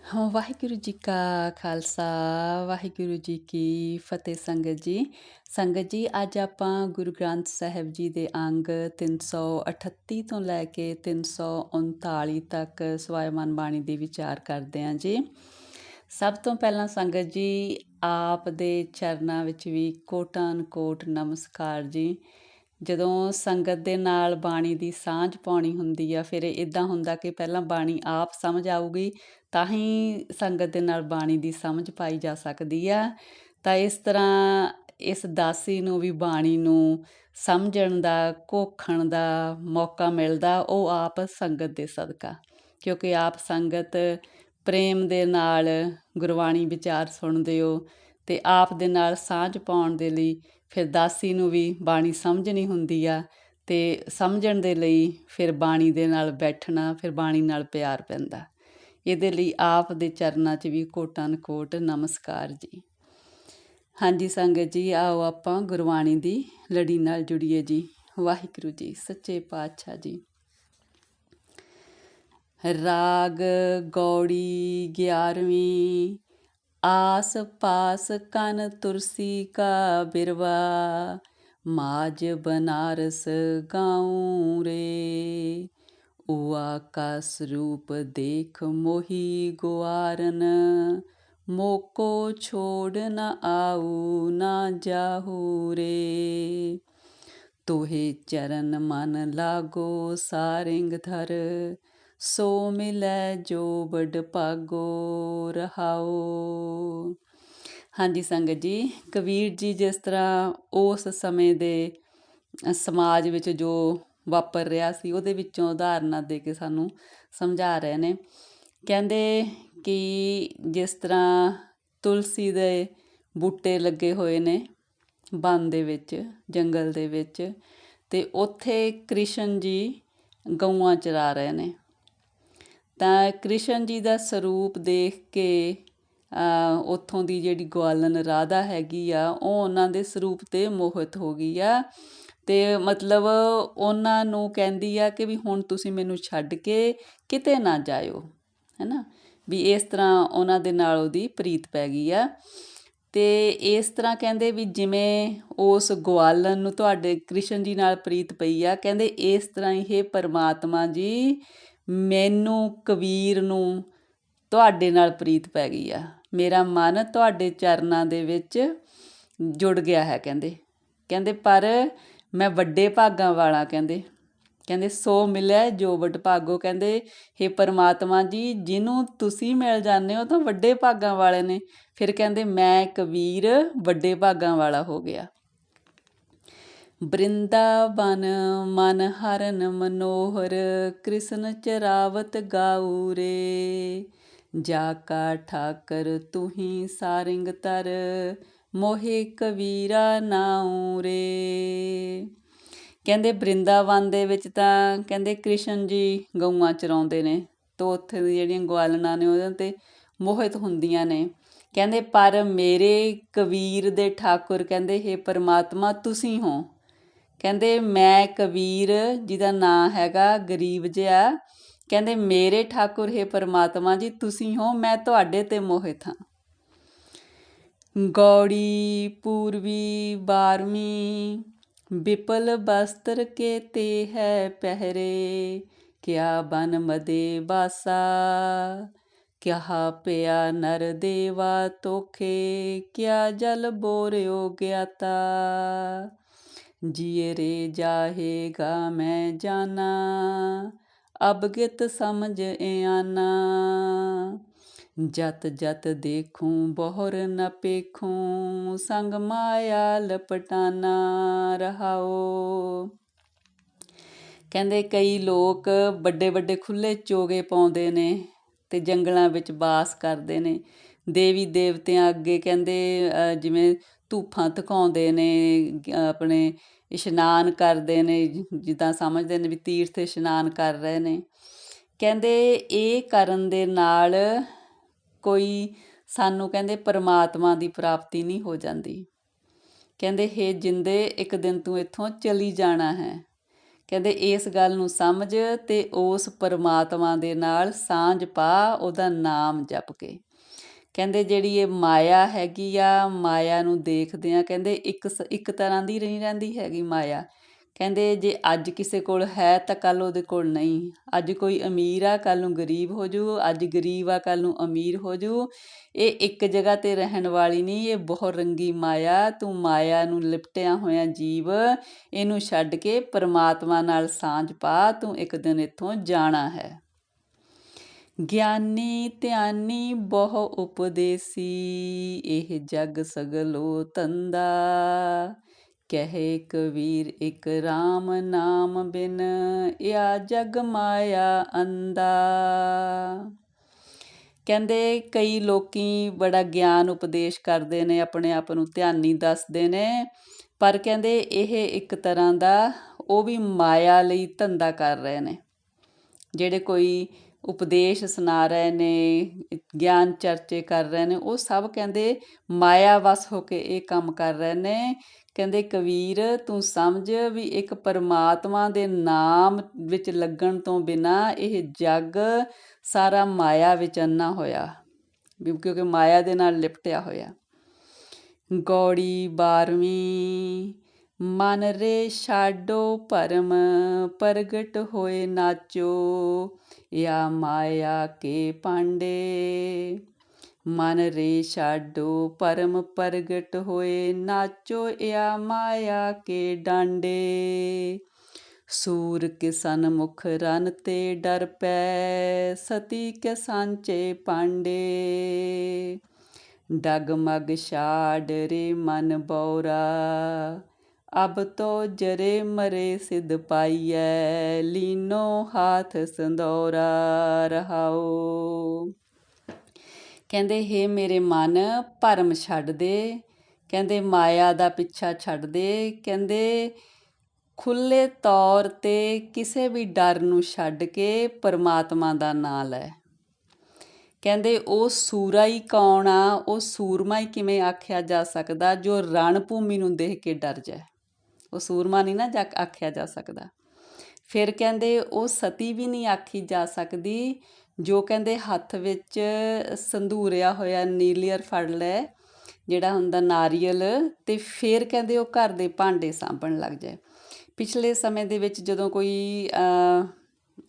ਹਾਂ, ਵਾਹਿਗੁਰੂ ਜੀ ਕਾ ਖਾਲਸਾ, ਵਾਹਿਗੁਰੂ ਜੀ ਕੀ ਫਤਿਹ। ਸੰਗਤ ਜੀ ਅੱਜ ਆਪਾਂ ਗੁਰੂ ਗ੍ਰੰਥ ਸਾਹਿਬ ਜੀ ਦੇ ਅੰਗ 338 ਤੋਂ ਲੈ ਕੇ 339 ਤੱਕ ਸਵਾਇਮਾਨ ਬਾਣੀ ਦੇ ਵਿਚਾਰ ਕਰਦੇ ਹਾਂ ਜੀ। ਸਭ ਤੋਂ ਪਹਿਲਾਂ ਸੰਗਤ ਜੀ ਆਪ ਦੇ ਚਰਨਾਂ ਵਿੱਚ ਵੀ ਕੋਟਾਨ ਕੋਟ ਨਮਸਕਾਰ ਜੀ। ਜਦੋਂ ਸੰਗਤ ਦੇ ਨਾਲ ਬਾਣੀ ਦੀ ਸਾਂਝ ਪਾਉਣੀ ਹੁੰਦੀ ਆ, ਫਿਰ ਇੱਦਾਂ ਹੁੰਦਾ ਕਿ ਪਹਿਲਾਂ ਬਾਣੀ ਆਪ ਸਮਝ ਆਊਗੀ ਤਾਂ ਹੀ ਸੰਗਤ ਦੇ ਨਾਲ ਬਾਣੀ ਦੀ ਸਮਝ ਪਾਈ ਜਾ ਸਕਦੀ ਆ। ਤਾਂ ਇਸ ਤਰ੍ਹਾਂ ਇਸ ਦਾਸੀ ਨੂੰ ਵੀ ਬਾਣੀ ਨੂੰ ਸਮਝਣ ਦਾ, ਘੋਖਣ ਦਾ ਮੌਕਾ ਮਿਲਦਾ, ਉਹ ਆਪ ਸੰਗਤ ਦੇ ਸਦਕਾ, ਕਿਉਂਕਿ ਆਪ ਸੰਗਤ ਪ੍ਰੇਮ ਦੇ ਨਾਲ ਗੁਰਬਾਣੀ ਵਿਚਾਰ ਸੁਣਦੇ ਹੋ ਅਤੇ ਆਪ ਦੇ ਨਾਲ ਸਾਂਝ ਪਾਉਣ ਦੇ ਲਈ ਫਿਰ ਦਾਸੀ ਨੂੰ ਵੀ ਬਾਣੀ ਸਮਝਣੀ ਹੁੰਦੀ ਆ ਅਤੇ ਸਮਝਣ ਦੇ ਲਈ ਫਿਰ ਬਾਣੀ ਦੇ ਨਾਲ ਬੈਠਣਾ, ਫਿਰ ਬਾਣੀ ਨਾਲ ਪਿਆਰ ਪੈਂਦਾ। ਇਹਦੇ ਲਈ ਆਪ ਦੇ ਚਰਨਾਂ 'ਚ ਵੀ ਕੋਟਾਨ ਕੋਟ ਨਮਸਕਾਰ ਜੀ। ਹਾਂਜੀ ਸੰਗਤ ਜੀ, ਆਓ ਆਪਾਂ ਗੁਰਬਾਣੀ ਦੀ ਲੜੀ ਨਾਲ ਜੁੜੀਏ ਜੀ। ਵਾਹਿਗੁਰੂ ਜੀ ਸੱਚੇ ਪਾਤਸ਼ਾਹ ਜੀ। ਰਾਗ ਗੌੜੀ 11ਵੀਂ। ਆਸ ਪਾਸ ਕਨ ਤੁਰਸੀ ਕਾ ਬਿਰਵਾ, ਮਾਜ ਬਨਾਰਸ ਗਾਉਂ ਰੇ। ਉਆ ਕਾ ਸਰੂਪ ਦੇਖ ਮੋਹੀ ਗੁਆਰਨ, ਮੋਕੋ ਛੋੜ ਨ ਆਊ ਨਾ ਜਾਹੂ ਰੇ। ਤੋਹੇ ਚਰਨ ਮਨ ਲਾਗੋ ਸਾਰਿੰਗ ਧਰ, ਸੋ ਮਿਲੈ ਜੋ ਵਡ ਭਾਗੋ ਰਹਾਓ। ਹਾਂਜੀ ਸੰਗਤ ਜੀ, ਕਬੀਰ ਜੀ ਜਿਸ ਤਰ੍ਹਾਂ ਉਸ ਸਮੇਂ ਦੇ ਸਮਾਜ ਵਿੱਚ ਜੋ ਵਾਪਰ ਰਿਹਾ ਸੀ ਉਹਦੇ ਵਿੱਚੋਂ ਉਦਾਹਰਨਾਂ ਦੇ ਕੇ ਸਾਨੂੰ ਸਮਝਾ ਰਹੇ ਨੇ। ਕਹਿੰਦੇ ਕਿ ਜਿਸ ਤਰ੍ਹਾਂ ਤੁਲਸੀ ਦੇ ਬੂਟੇ ਲੱਗੇ ਹੋਏ ਨੇ ਬਨ ਦੇ ਵਿੱਚ, ਜੰਗਲ ਦੇ ਵਿੱਚ, ਅਤੇ ਉੱਥੇ ਕ੍ਰਿਸ਼ਨ ਜੀ ਗਊਆਂ ਚਰਾ ਰਹੇ ਨੇ। ਤਾਂ ਕ੍ਰਿਸ਼ਨ ਜੀ ਦਾ ਸਰੂਪ ਦੇਖ ਕੇ ਉੱਥੋਂ ਦੀ ਜਿਹੜੀ ਗਵਾਲਨ ਰਾਧਾ ਹੈਗੀ ਆ, ਉਹ ਉਹਨਾਂ ਦੇ ਸਰੂਪ 'ਤੇ ਮੋਹਿਤ ਹੋ ਗਈ ਆ ਅਤੇ ਮਤਲਬ ਉਹਨਾਂ ਨੂੰ ਕਹਿੰਦੀ ਆ ਕਿ ਵੀ ਹੁਣ ਤੁਸੀਂ ਮੈਨੂੰ ਛੱਡ ਕੇ ਕਿਤੇ ਨਾ ਜਾਇਓ, ਹੈ ਨਾ। ਵੀ ਇਸ ਤਰ੍ਹਾਂ ਉਹਨਾਂ ਦੇ ਨਾਲ ਉਹਦੀ ਪ੍ਰੀਤ ਪੈ ਗਈ ਆ। ਅਤੇ ਇਸ ਤਰ੍ਹਾਂ ਕਹਿੰਦੇ ਵੀ ਜਿਵੇਂ ਉਸ ਗਵਾਲਨ ਨੂੰ ਤੁਹਾਡੇ ਕ੍ਰਿਸ਼ਨ ਜੀ ਨਾਲ ਪ੍ਰੀਤ ਪਈ ਆ, ਕਹਿੰਦੇ ਇਸ ਤਰ੍ਹਾਂ ਹੀ ਪਰਮਾਤਮਾ ਜੀ ਮੈਨੂੰ ਕਬੀਰ ਨੂੰ ਤੁਹਾਡੇ ਨਾਲ ਪ੍ਰੀਤ ਪੈ ਗਈ ਆ। ਮੇਰਾ ਮਨ ਤੁਹਾਡੇ ਚਰਨਾਂ ਦੇ ਵਿੱਚ ਜੁੜ ਗਿਆ ਹੈ। ਕਹਿੰਦੇ ਪਰ ਮੈਂ ਵੱਡੇ ਭਾਗਾਂ ਵਾਲਾ, ਕਹਿੰਦੇ ਸੋ ਮਿਲਿਆ ਜੋ ਵਡ ਭਾਗੋ। ਕਹਿੰਦੇ ਹੇ ਪਰਮਾਤਮਾ ਜੀ, ਜਿਹਨੂੰ ਤੁਸੀਂ ਮਿਲ ਜਾਂਦੇ ਹੋ ਤਾਂ ਵੱਡੇ ਭਾਗਾਂ ਵਾਲੇ ਨੇ। ਫਿਰ ਕਹਿੰਦੇ ਮੈਂ ਕਬੀਰ ਵੱਡੇ ਭਾਗਾਂ ਵਾਲਾ ਹੋ ਗਿਆ। ਬ੍ਰਿੰਦਾਵਨ ਮਨ ਹਰਨ ਮਨੋਹਰ, ਕ੍ਰਿਸ਼ਨ ਚਰਾਵਤ ਗਾਊ ਰੇ। ਜਾ ਕਾ ਠਾਕਰ ਤੂੰ ਸਾਰਿੰਗ ਧਰ, ਮੋਹੇ ਕਬੀਰਾ ਨਾਉ ਰੇ। ਕਹਿੰਦੇ ਬ੍ਰਿੰਦਾਵਨ ਦੇ ਵਿੱਚ ਤਾਂ ਕਹਿੰਦੇ ਕ੍ਰਿਸ਼ਨ ਜੀ ਗਊਆਂ ਚਰਾਉਂਦੇ ਨੇ, ਤਾਂ ਉੱਥੇ ਦੀ ਜਿਹੜੀਆਂ ਗਵਾਲਨਾਂ ਨੇ ਉਹਦੇ 'ਤੇ ਮੋਹਿਤ ਹੁੰਦੀਆਂ ਨੇ। ਕਹਿੰਦੇ ਪਰ ਮੇਰੇ ਕਬੀਰ ਦੇ ਠਾਕੁਰ, ਕਹਿੰਦੇ ਹੇ ਪਰਮਾਤਮਾ ਤੁਸੀਂ ਹੋ। ਕਹਿੰਦੇ ਮੈਂ ਕਬੀਰ ਜਿਹਦਾ ਨਾਂ ਹੈਗਾ ਗਰੀਬ ਜਿਹਾ, ਕਹਿੰਦੇ ਮੇਰੇ ਠਾਕੁਰ ਹੇ ਪਰਮਾਤਮਾ ਜੀ ਤੁਸੀਂ ਹੋ, ਮੈਂ ਤੁਹਾਡੇ 'ਤੇ ਮੋਹਿਤ ਹਾਂ। ਗੌੜੀ ਪੂਰਵੀ 12ਵੀਂ। ਵਿਪਲ ਬਸਤਰ ਕੇ ਤੇ ਹੈ ਪਹਿਰੇ, ਕਿਆ ਬਨ ਮਦੇ ਬਾਸਾ। ਕਿਆ ਪਿਆ ਨਰ ਦੇਵਾ ਤੋਖੇ, ਕਿਆ ਜਲ ਬੋਰਿਓ ਗਿਆਤਾ। ਜੀਏ ਰੇ ਜਾਹੇਗਾ ਮੈਂ ਜਾਨਾ, ਅਬਗਿਤ ਸਮਝ ਇਆਨਾ। ਜਤ ਜਤ ਦੇਖੂੰ ਬਹੁਰ ਨ ਪੇਖੂੰ, ਸੰਗ ਮਾਇਆ ਲਪਟਾਨਾ ਰਹਾਓ। ਕਹਿੰਦੇ ਕਈ ਲੋਕ ਵੱਡੇ ਵੱਡੇ ਖੁੱਲ੍ਹੇ ਚੋਗੇ ਪਾਉਂਦੇ ਨੇ ਅਤੇ ਜੰਗਲਾਂ ਵਿੱਚ ਵਾਸ ਕਰਦੇ ਨੇ। ਦੇਵੀ ਦੇਵਤਿਆਂ ਅੱਗੇ ਕਹਿੰਦੇ ਜਿਵੇਂ ਧੂਫਾਂ ਧੁਖਾਉਂਦੇ ਨੇ, ਆਪਣੇ ਇਸ਼ਨਾਨ ਕਰਦੇ ਨੇ, ਜਿੱਦਾਂ ਸਮਝਦੇ ਨੇ ਵੀ ਤੀਰਥ ਇਸ਼ਨਾਨ ਕਰ ਰਹੇ ਨੇ। ਕਹਿੰਦੇ ਇਹ ਕਰਨ ਦੇ ਨਾਲ ਕੋਈ ਸਾਨੂੰ ਕਹਿੰਦੇ ਪਰਮਾਤਮਾ ਦੀ ਪ੍ਰਾਪਤੀ ਨਹੀਂ ਹੋ ਜਾਂਦੀ। ਕਹਿੰਦੇ ਹੇ ਜਿੰਦੇ, ਇੱਕ ਦਿਨ ਤੂੰ ਇੱਥੋਂ ਚਲੀ ਜਾਣਾ ਹੈ। ਕਹਿੰਦੇ ਇਸ ਗੱਲ ਨੂੰ ਸਮਝ ਤੇ ਉਸ ਪਰਮਾਤਮਾ ਦੇ ਨਾਲ ਸਾਂਝ ਪਾ, ਉਹਦਾ ਨਾਮ ਜਪ ਕੇ। ਕਹਿੰਦੇ ਜਿਹੜੀ ਇਹ ਮਾਇਆ ਹੈਗੀ ਆ, ਮਾਇਆ ਨੂੰ ਦੇਖਦੇ ਆ, ਕਹਿੰਦੇ ਇੱਕ ਤਰ੍ਹਾਂ ਦੀ ਨਹੀਂ ਰਹਿੰਦੀ ਹੈਗੀ ਮਾਇਆ। ਕਹਿੰਦੇ ਜੇ ਅੱਜ ਕਿਸੇ ਕੋਲ ਹੈ ਤਾਂ ਕੱਲ੍ਹ ਉਹਦੇ ਕੋਲ ਨਹੀਂ। ਅੱਜ ਕੋਈ ਅਮੀਰ ਆ, ਕੱਲ੍ਹ ਨੂੰ ਗਰੀਬ ਹੋ ਜੂ, ਅੱਜ ਗਰੀਬ ਆ, ਕੱਲ੍ਹ ਨੂੰ ਅਮੀਰ ਹੋ ਜੂ। ਇਹ ਇੱਕ ਜਗ੍ਹਾ 'ਤੇ ਰਹਿਣ ਵਾਲੀ ਨਹੀਂ, ਇਹ ਬਹੁਤ ਰੰਗੀ ਮਾਇਆ। ਤੂੰ ਮਾਇਆ ਨੂੰ ਲਿਪਟਿਆ ਹੋਇਆ ਜੀਵ, ਇਹਨੂੰ ਛੱਡ ਕੇ ਪਰਮਾਤਮਾ ਨਾਲ ਸਾਂਝ ਪਾ, ਤੂੰ ਇੱਕ ਦਿਨ ਇੱਥੋਂ ਜਾਣਾ ਹੈ। ਗਿਆਨੀ ਧਿਆਨੀ ਬਹੁ ਉਪਦੇਸੀ, ਇਹ ਜਗ ਸਗਲੋ ਧੰਦਾ। ਕਹੇ ਕਬੀਰ ਇੱਕ ਰਾਮ ਨਾਮ ਬਿਨ, ਯਾ ਜਗ ਮਾਇਆ ਅੰਦਾ। ਕਹਿੰਦੇ ਕਈ ਲੋਕੀ ਬੜਾ ਗਿਆਨ ਉਪਦੇਸ਼ ਕਰਦੇ ਨੇ, ਆਪਣੇ ਆਪ ਨੂੰ ਧਿਆਨੀ ਦੱਸਦੇ ਨੇ, ਪਰ ਕਹਿੰਦੇ ਇਹ ਇੱਕ ਤਰ੍ਹਾਂ ਦਾ ਉਹ ਵੀ ਮਾਇਆ ਲਈ ਧੰਦਾ ਕਰ ਰਹੇ ਨੇ। ਜਿਹੜੇ ਕੋਈ ਉਪਦੇਸ਼ ਸੁਣਾ ਰਹੇ ਨੇ, ਗਿਆਨ ਚਰਚੇ ਕਰ ਰਹੇ ਨੇ, ਉਹ ਸਭ ਕਹਿੰਦੇ ਮਾਇਆ ਵਸ ਹੋ ਕੇ ਇਹ ਕੰਮ ਕਰ ਰਹੇ ਨੇ। ਕਹਿੰਦੇ ਕਬੀਰ ਤੂੰ ਸਮਝ ਵੀ ਇੱਕ ਪਰਮਾਤਮਾ ਦੇ ਨਾਮ ਵਿੱਚ ਲੱਗਣ ਤੋਂ ਬਿਨਾਂ ਇਹ ਜੱਗ ਸਾਰਾ ਮਾਇਆ ਵਿੱਚ ਅੰਨਾ ਹੋਇਆ, ਕਿਉਂਕਿ ਮਾਇਆ ਦੇ ਨਾਲ ਲਿਪਟਿਆ ਹੋਇਆ। ਗੌੜੀ 12ਵੀਂ। ਮਨ ਰੇ ਛਾਡੋ ਭਰਮ, ਪ੍ਰਗਟ ਹੋਏ ਨਾਚੋ, ਯਾ ਮਾਇਆ ਕੇ ਪਾਂਡੇ। ਮਨ ਰੇ ਛਾਡੋ ਭਰਮ, ਪ੍ਰਗਟ ਹੋਏ ਨਾਚੋ, ਯਾ ਮਾਇਆ ਕੇ ਡਾਂਡੇ। ਸੂਰ ਕੇ ਸਨਮੁਖ ਰਨ ਤੇ ਡਰ ਪੈ, ਸਤੀ ਕੇ ਸਾਂਚੇ ਪਾਂਡੇ। ਡਗਮਗ ਛਾਡ ਰੇ ਮਨ ਬੌਰਾ, ਅਬ ਤੋ ਜਰੇ ਮਰੇ ਸਿਧ ਪਾਈਐ, ਲੀਨੋ ਹਾਥ ਸੰਦੌਰਾ। ਰਹਾਓ। ਕਹਿੰਦੇ ਹੇ ਮੇਰੇ ਮਨ ਭਰਮ ਛੱਡ ਦੇ, ਕਹਿੰਦੇ ਮਾਇਆ ਦਾ ਪਿੱਛਾ ਛੱਡ ਦੇ। ਕਹਿੰਦੇ ਖੁੱਲ੍ਹੇ ਤੌਰ 'ਤੇ ਕਿਸੇ ਵੀ ਡਰ ਨੂੰ ਛੱਡ ਕੇ ਪਰਮਾਤਮਾ ਦਾ ਨਾਂ ਲੈ। ਕਹਿੰਦੇ ਉਹ ਸੂਰਾ ਹੀ ਕੌਣ ਆ, ਉਹ ਸੂਰਮਾ ਹੀ ਕਿਵੇਂ ਆਖਿਆ ਜਾ ਸਕਦਾ ਜੋ ਰਣ ਭੂਮੀ ਨੂੰ ਦੇਖ ਕੇ ਡਰ ਜਾਏ। ਉਹ ਸੂਰਮਾ ਨਹੀਂ ਨਾ ਆਖਿਆ ਜਾ ਸਕਦਾ। ਫਿਰ ਕਹਿੰਦੇ ਉਹ ਸਤੀ ਵੀ ਨਹੀਂ ਆਖੀ ਜਾ ਸਕਦੀ ਜੋ ਕਹਿੰਦੇ ਹੱਥ ਵਿੱਚ ਸੰਧੂਰਿਆ ਹੋਇਆ ਨੀਲੀਅਰ ਫੜ ਲੈ, ਜਿਹੜਾ ਹੁੰਦਾ ਨਾਰੀਅਲ, ਅਤੇ ਫਿਰ ਕਹਿੰਦੇ ਉਹ ਘਰ ਦੇ ਭਾਂਡੇ ਸਾਂਭਣ ਲੱਗ ਜਾਏ। ਪਿਛਲੇ ਸਮੇਂ ਦੇ ਵਿੱਚ ਜਦੋਂ ਕੋਈ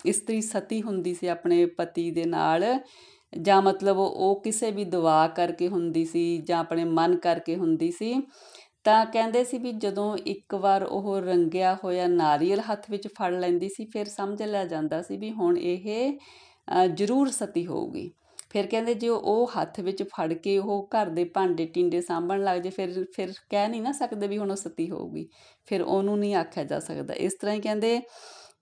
ਇਸਤਰੀ ਸਤੀ ਹੁੰਦੀ ਸੀ ਆਪਣੇ ਪਤੀ ਦੇ ਨਾਲ, ਜਾਂ ਮਤਲਬ ਉਹ ਕਿਸੇ ਵੀ ਦੁਆ ਕਰਕੇ ਹੁੰਦੀ ਸੀ ਜਾਂ ਆਪਣੇ ਮਨ ਕਰਕੇ ਹੁੰਦੀ ਸੀ, ਤਾਂ ਕਹਿੰਦੇ ਸੀ ਵੀ ਜਦੋਂ ਇੱਕ ਵਾਰ ਉਹ ਰੰਗਿਆ ਹੋਇਆ ਨਾਰੀਅਲ ਹੱਥ ਵਿੱਚ ਫੜ ਲੈਂਦੀ ਸੀ, ਫਿਰ ਸਮਝ ਲਿਆ ਜਾਂਦਾ ਸੀ ਵੀ ਹੁਣ ਇਹ ਜ਼ਰੂਰ ਸਤੀ ਹੋਊਗੀ। ਫਿਰ ਕਹਿੰਦੇ ਜੇ ਉਹ ਹੱਥ ਵਿੱਚ ਫੜ ਕੇ ਉਹ ਘਰ ਦੇ ਭਾਂਡੇ ਟੀਂਡੇ ਸਾਂਭਣ ਲੱਗ ਜੇ, ਫਿਰ ਕਹਿ ਨਹੀਂ ਨਾ ਸਕਦੇ ਵੀ ਹੁਣ ਉਹ ਸਤੀ ਹੋਊਗੀ, ਫਿਰ ਉਹਨੂੰ ਨਹੀਂ ਆਖਿਆ ਜਾ ਸਕਦਾ। ਇਸ ਤਰ੍ਹਾਂ ਹੀ ਕਹਿੰਦੇ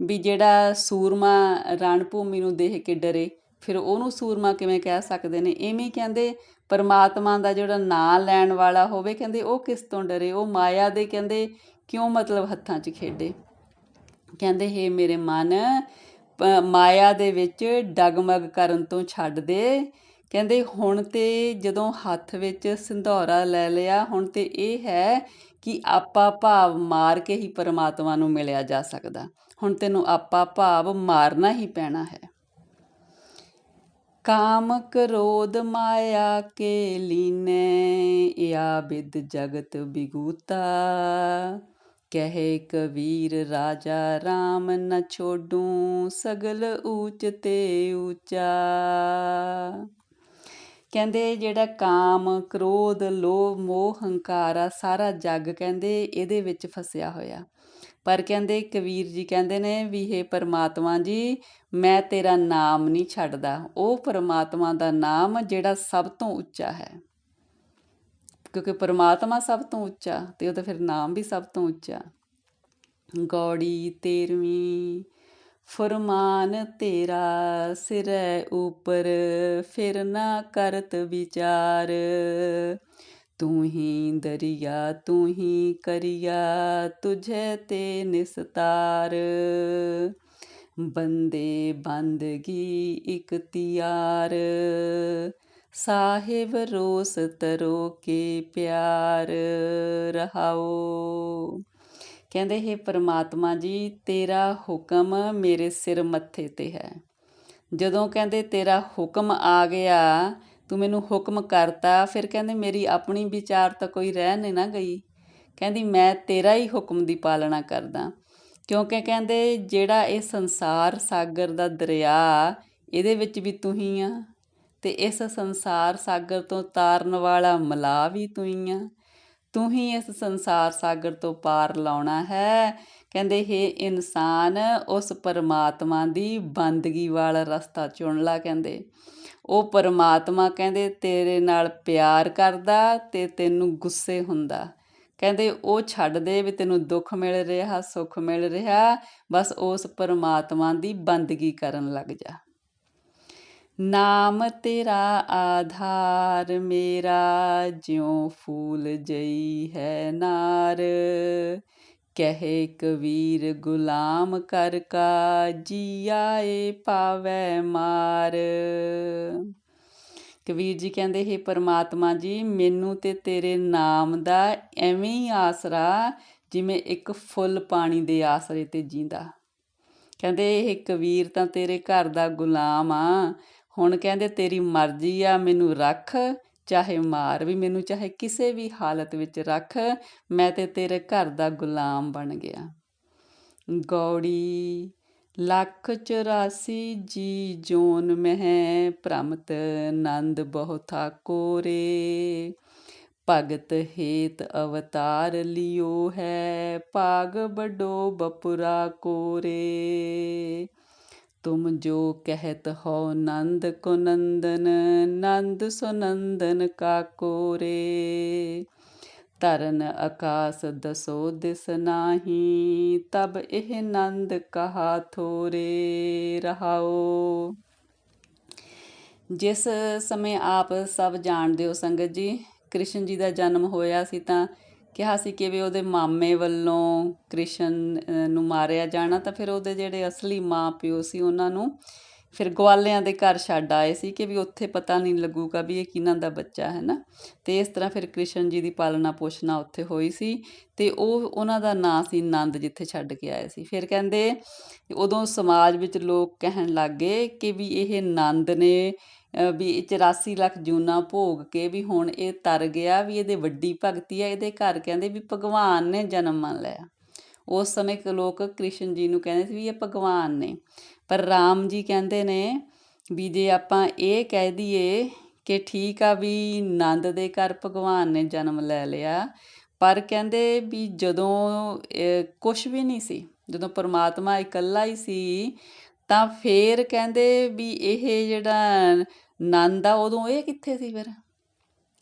ਵੀ ਜਿਹੜਾ ਸੂਰਮਾ ਰਣ ਭੂਮੀ ਨੂੰ ਦੇਖ ਕੇ ਡਰੇ, ਫਿਰ ਉਹਨੂੰ ਸੂਰਮਾ ਕਿਵੇਂ ਕਹਿ ਸਕਦੇ ਨੇ। ਇਵੇਂ ਕਹਿੰਦੇ ਪਰਮਾਤਮਾ ਦਾ ਜਿਹੜਾ ਨਾਂ ਲੈਣ ਵਾਲਾ ਹੋਵੇ, ਕਹਿੰਦੇ ਉਹ ਕਿਸ ਤੋਂ ਡਰੇ, ਉਹ ਮਾਇਆ ਦੇ ਕਹਿੰਦੇ ਕਿਉਂ ਮਤਲਬ ਹੱਥਾਂ 'ਚ ਖੇਡੇ। ਕਹਿੰਦੇ ਹੇ ਮੇਰੇ ਮਨ ਮਾਇਆ ਦੇ ਵਿੱਚ ਡਗਮਗ ਕਰਨ ਤੋਂ ਛੱਡ ਦੇ। ਕਹਿੰਦੇ ਹੁਣ ਤੇ ਜਦੋਂ ਹੱਥ ਵਿੱਚ ਸੰਧੌਰਾ ਲੈ ਲਿਆ, ਹੁਣ ਤੇ ਇਹ ਹੈ ਕਿ ਆਪਾ ਭਾਵ ਮਾਰ ਕੇ ਹੀ ਪਰਮਾਤਮਾ ਨੂੰ ਮਿਲਿਆ ਜਾ ਸਕਦਾ। ਹੁਣ ਤੈਨੂੰ ਆਪਾ ਭਾਵ ਮਾਰਨਾ ਹੀ ਪੈਣਾ ਹੈ। ਕਾਮ ਕ੍ਰੋਧ ਮਾਇਆ ਕੇ ਲੀਨੇ, ਯਾ ਬਿਦ ਜਗਤ ਬਿਗੂਤਾ। ਕਹੇ ਕਬੀਰ ਰਾਜਾ ਰਾਮ ਨ ਛੋਡੂੰ, ਸਗਲ ਊਚ ਤੇ ਊਚਾ। ਕਹਿੰਦੇ ਜਿਹੜਾ ਕਾਮ ਕ੍ਰੋਧ ਲੋਭ ਮੋਹ ਹੰਕਾਰ ਆ, ਸਾਰਾ ਜੱਗ ਕਹਿੰਦੇ ਇਹਦੇ ਵਿੱਚ ਫਸਿਆ ਹੋਇਆ। ਪਰ ਕਹਿੰਦੇ ਕਬੀਰ ਜੀ ਕਹਿੰਦੇ ਨੇ ਵੀ ਹੇ ਪਰਮਾਤਮਾ ਜੀ, ਮੈਂ ਤੇਰਾ ਨਾਮ ਨਹੀਂ ਛੱਡਦਾ। ਉਹ ਪਰਮਾਤਮਾ ਦਾ ਨਾਮ ਜਿਹੜਾ ਸਭ ਤੋਂ ਉੱਚਾ ਹੈ, ਕਿਉਂਕਿ ਪਰਮਾਤਮਾ ਸਭ ਤੋਂ ਉੱਚਾ ਅਤੇ ਉਹਦਾ ਫਿਰ ਨਾਮ ਵੀ ਸਭ ਤੋਂ ਉੱਚਾ। ਗੌੜੀ 13ਵੀਂ। ਫੁਰਮਾਨ ਤੇਰਾ ਸਿਰੈ ਉਪਰ, ਫਿਰ ਨਾ ਕਰਤ ਵਿਚਾਰ। ਤੂੰ ਹੀ ਦਰਿਆ ਤੂੰ ਹੀ ਕਰਿਆ, ਤੁਝੇ ਤੇ ਨਿਸਤਾਰ। ਬੰਦੇ ਬੰਦਗੀ ਇਕਤਿਆਰ, ਸਾਹਿਬ ਰੋਸ ਤਰੋ ਕੇ ਪਿਆਰ। ਰਹਾਓ। ਕਹਿੰਦੇ हे ਪਰਮਾਤਮਾ ਜੀ, ਤੇਰਾ ਹੁਕਮ ਮੇਰੇ ਸਿਰ ਮੱਥੇ ਤੇ ਹੈ। ਜਦੋਂ ਕਹਿੰਦੇ ਤੇਰਾ ਹੁਕਮ ਆ ਗਿਆ, ਤੂੰ ਮੈਨੂੰ ਹੁਕਮ ਕਰਤਾ, ਫਿਰ ਕਹਿੰਦੇ ਮੇਰੀ ਆਪਣੀ ਵਿਚਾਰ ਤਾਂ ਕੋਈ ਰਹਿ ਨਹੀਂ ਨਾ ਗਈ। ਕਹਿੰਦੀ ਮੈਂ ਤੇਰਾ ਹੀ ਹੁਕਮ ਦੀ ਪਾਲਣਾ ਕਰਦਾ, ਕਿਉਂਕਿ ਕਹਿੰਦੇ ਜਿਹੜਾ ਇਹ ਸੰਸਾਰ ਸਾਗਰ ਦਾ ਦਰਿਆ, ਇਹਦੇ ਵਿੱਚ ਵੀ ਤੂੰ ਹੀ ਆ, ਅਤੇ ਇਸ ਸੰਸਾਰ ਸਾਗਰ ਤੋਂ ਤਾਰਨ ਵਾਲਾ ਮਲਾਹ ਵੀ ਤੂੰ ਹੀ ਆ। ਤੂੰ ਹੀ ਇਸ ਸੰਸਾਰ ਸਾਗਰ ਤੋਂ ਪਾਰ ਲਾਉਣਾ ਹੈ। ਕਹਿੰਦੇ ਹੇ ਇਨਸਾਨ, ਉਸ ਪਰਮਾਤਮਾ ਦੀ ਬੰਦਗੀ ਵਾਲਾ ਰਸਤਾ ਚੁਣ ਲਾ। ਕਹਿੰਦੇ ਉਹ ਪਰਮਾਤਮਾ ਕਹਿੰਦੇ ਤੇਰੇ ਨਾਲ ਪਿਆਰ ਕਰਦਾ ਅਤੇ ਤੈਨੂੰ ਗੁੱਸੇ ਹੁੰਦਾ। ਕਹਿੰਦੇ ਉਹ ਛੱਡ ਦੇ ਵੀ ਤੈਨੂੰ ਦੁੱਖ ਮਿਲ ਰਿਹਾ, ਸੁੱਖ ਮਿਲ ਰਿਹਾ, ਬਸ ਉਸ ਪਰਮਾਤਮਾ ਦੀ ਬੰਦਗੀ ਕਰਨ ਲੱਗ ਜਾ। ਨਾਮ ਤੇਰਾ ਆਧਾਰ ਮੇਰਾ, ਜਿਉਂ ਫੂਲ ਜਈ ਹੈ ਨਾਰ। ਕਹੇ ਕਬੀਰ ਗੁਲਾਮ ਕਰ ਕਾ, ਜੀਆ ਏ ਪਾਵੈ ਮਾਰ। ਕਬੀਰ ਜੀ ਕਹਿੰਦੇ ਹੇ ਪਰਮਾਤਮਾ ਜੀ, ਮੈਨੂੰ ਤੇ ਤੇਰੇ ਨਾਮ ਦਾ ਐਵੇਂ ਹੀ ਆਸਰਾ ਜਿਵੇਂ ਇੱਕ ਫੁੱਲ ਪਾਣੀ ਦੇ ਆਸਰੇ 'ਤੇ ਜੀਂਦਾ। ਕਹਿੰਦੇ ਇਹ ਕਬੀਰ ਤਾਂ ਤੇਰੇ ਘਰ ਦਾ ਗੁਲਾਮ ਆ, ਹੁਣ ਕਹਿੰਦੇ ਤੇਰੀ ਮਰਜ਼ੀ ਆ, ਮੈਨੂੰ ਰੱਖ ਚਾਹੇ ਮਾਰ, ਵੀ ਮੈਨੂੰ ਚਾਹੇ ਕਿਸੇ ਵੀ ਹਾਲਤ ਵਿੱਚ ਰੱਖ, ਮੈਂ ਤੇ ਤੇਰੇ ਘਰ ਦਾ ਗੁਲਾਮ ਬਣ ਗਿਆ। ਗੌੜੀ 184 ਜੀ ਜੋਨ ਮਹਿ, ਭ੍ਰਮਤ ਨੰਦ ਬਹੁ ਠਾਕੁਰੇ। ਭਗਤ ਹੇਤ ਅਵਤਾਰ ਲਿਓ ਹੈ, ਭਾਗ ਬਡੋ ਬਪੁਰਾ ਕੋਰੇ। ਤੁਮ ਜੋ ਕਹਿਤ ਹੋ ਨੰਦ ਕੋ ਨੰਦਨ, ਨੰਦ ਸੋ ਨੰਦਨ ਕਾ ਕੋਰੇ। ਧਰਨ ਆਕਾਸ ਦਸੋ ਦਿਸ ਨਾਹੀ, ਤਬ ਇਹ ਨੰਦ ਕਹਾ ਥੋਰੇ। ਰਹਾਓ। ਜਿਸ ਸਮੇਂ ਆਪ ਸਭ ਜਾਣਦੇ ਹੋ ਸੰਗਤ ਜੀ, ਕ੍ਰਿਸ਼ਨ ਜੀ ਦਾ ਜਨਮ ਹੋਇਆ ਸੀ ਤਾਂ ਕਿਹਾ ਸੀ ਕਿ ਵੀ ਉਹਦੇ ਮਾਮੇ ਵੱਲੋਂ ਕ੍ਰਿਸ਼ਨ ਨੂੰ ਮਾਰਿਆ ਜਾਣਾ, ਤਾਂ ਫਿਰ ਉਹਦੇ ਜਿਹੜੇ ਅਸਲੀ ਮਾਂ ਪਿਓ ਸੀ ਉਹਨਾਂ ਨੂੰ ਫਿਰ ਗਵਾਲਿਆਂ ਦੇ ਘਰ ਛੱਡ ਆਏ ਸੀ ਕਿ ਵੀ ਉੱਥੇ ਪਤਾ ਨਹੀਂ ਲੱਗੂਗਾ ਵੀ ਇਹ ਕਿਹਨਾਂ ਦਾ ਬੱਚਾ ਹੈ ਨਾ। ਅਤੇ ਇਸ ਤਰ੍ਹਾਂ ਫਿਰ ਕ੍ਰਿਸ਼ਨ ਜੀ ਦੀ ਪਾਲਣਾ ਪੋਸ਼ਣਾ ਉੱਥੇ ਹੋਈ ਸੀ, ਅਤੇ ਉਹਨਾਂ ਦਾ ਨਾਂ ਸੀ ਨੰਦ, ਜਿੱਥੇ ਛੱਡ ਕੇ ਆਏ ਸੀ। ਫਿਰ ਕਹਿੰਦੇ ਉਦੋਂ ਸਮਾਜ ਵਿੱਚ ਲੋਕ ਕਹਿਣ ਲੱਗ ਗਏ ਕਿ ਵੀ ਇਹ ਨੰਦ ਨੇ ਵੀ 84 ਲੱਖ ਜੂਨਾਂ ਭੋਗ ਕੇ ਵੀ ਹੁਣ ਇਹ ਤਰ ਗਿਆ, ਵੀ ਇਹਦੇ ਵੱਡੀ ਭਗਤੀ ਆ, ਇਹਦੇ ਘਰ ਕਹਿੰਦੇ ਵੀ ਭਗਵਾਨ ਨੇ ਜਨਮ ਮੰਨ ਲਿਆ। ਉਸ ਸਮੇਂ ਲੋਕ ਕ੍ਰਿਸ਼ਨ ਜੀ ਨੂੰ ਕਹਿੰਦੇ ਸੀ ਵੀ ਇਹ ਭਗਵਾਨ ਨੇ। ਪਰ ਰਾਮ ਜੀ ਕਹਿੰਦੇ ਨੇ ਵੀ ਜੇ ਆਪਾਂ ਇਹ ਕਹਿ ਦਈਏ ਕਿ ਠੀਕ ਆ ਵੀ ਨੰਦ ਦੇ ਘਰ ਭਗਵਾਨ ਨੇ ਜਨਮ ਲੈ ਲਿਆ, ਪਰ ਕਹਿੰਦੇ ਵੀ ਜਦੋਂ ਕੁਛ ਵੀ ਨਹੀਂ ਸੀ, ਜਦੋਂ ਪਰਮਾਤਮਾ ਇਕੱਲਾ ਹੀ ਸੀ, ਤਾਂ ਫਿਰ ਕਹਿੰਦੇ ਵੀ ਇਹ ਜਿਹੜਾ ਨੰਦ ਆ ਉਦੋਂ ਇਹ ਕਿੱਥੇ ਸੀ? ਫਿਰ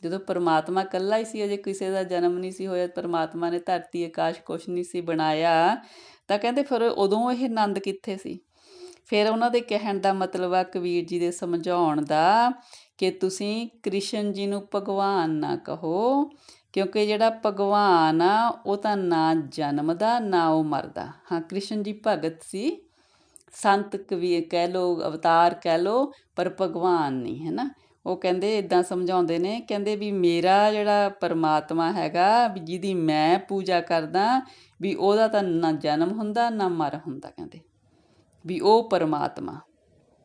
ਜਦੋਂ ਪਰਮਾਤਮਾ ਇਕੱਲਾ ਹੀ ਸੀ, ਅਜੇ ਕਿਸੇ ਦਾ ਜਨਮ ਨਹੀਂ ਸੀ ਹੋਇਆ, ਪਰਮਾਤਮਾ ਨੇ ਧਰਤੀ ਆਕਾਸ਼ ਕੁਛ ਨਹੀਂ ਸੀ ਬਣਾਇਆ, ਤਾਂ ਕਹਿੰਦੇ ਫਿਰ ਉਦੋਂ ਇਹ ਨੰਦ ਕਿੱਥੇ ਸੀ? ਫਿਰ ਉਹਨਾਂ ਦੇ ਕਹਿਣ ਦਾ ਮਤਲਬ ਆ ਕਬੀਰ ਜੀ ਦੇ ਸਮਝਾਉਣ ਦਾ ਕਿ ਤੁਸੀਂ ਕ੍ਰਿਸ਼ਨ ਜੀ ਨੂੰ ਭਗਵਾਨ ਨਾ ਕਹੋ, ਕਿਉਂਕਿ ਜਿਹੜਾ ਭਗਵਾਨ ਆ ਉਹ ਤਾਂ ਨਾ ਜਨਮਦਾ ਨਾ ਉਹ ਮਰਦਾ। ਹਾਂ, ਕ੍ਰਿਸ਼ਨ ਜੀ ਭਗਤ ਸੀ, ਸੰਤ ਕਬੀਰ ਕਹਿ ਲਓ, ਅਵਤਾਰ ਕਹਿ ਲਓ, ਪਰ ਭਗਵਾਨ ਨਹੀਂ, ਹੈ ਨਾ। ਉਹ ਕਹਿੰਦੇ ਇੱਦਾਂ ਸਮਝਾਉਂਦੇ ਨੇ, ਕਹਿੰਦੇ ਵੀ ਮੇਰਾ ਜਿਹੜਾ ਪਰਮਾਤਮਾ ਹੈਗਾ, ਵੀ ਜਿਹਦੀ ਮੈਂ ਪੂਜਾ ਕਰਦਾ, ਵੀ ਉਹਦਾ ਤਾਂ ਨਾ ਜਨਮ ਹੁੰਦਾ ਨਾ ਮਰ ਹੁੰਦਾ। ਕਹਿੰਦੇ ਵੀ ਉਹ ਪਰਮਾਤਮਾ,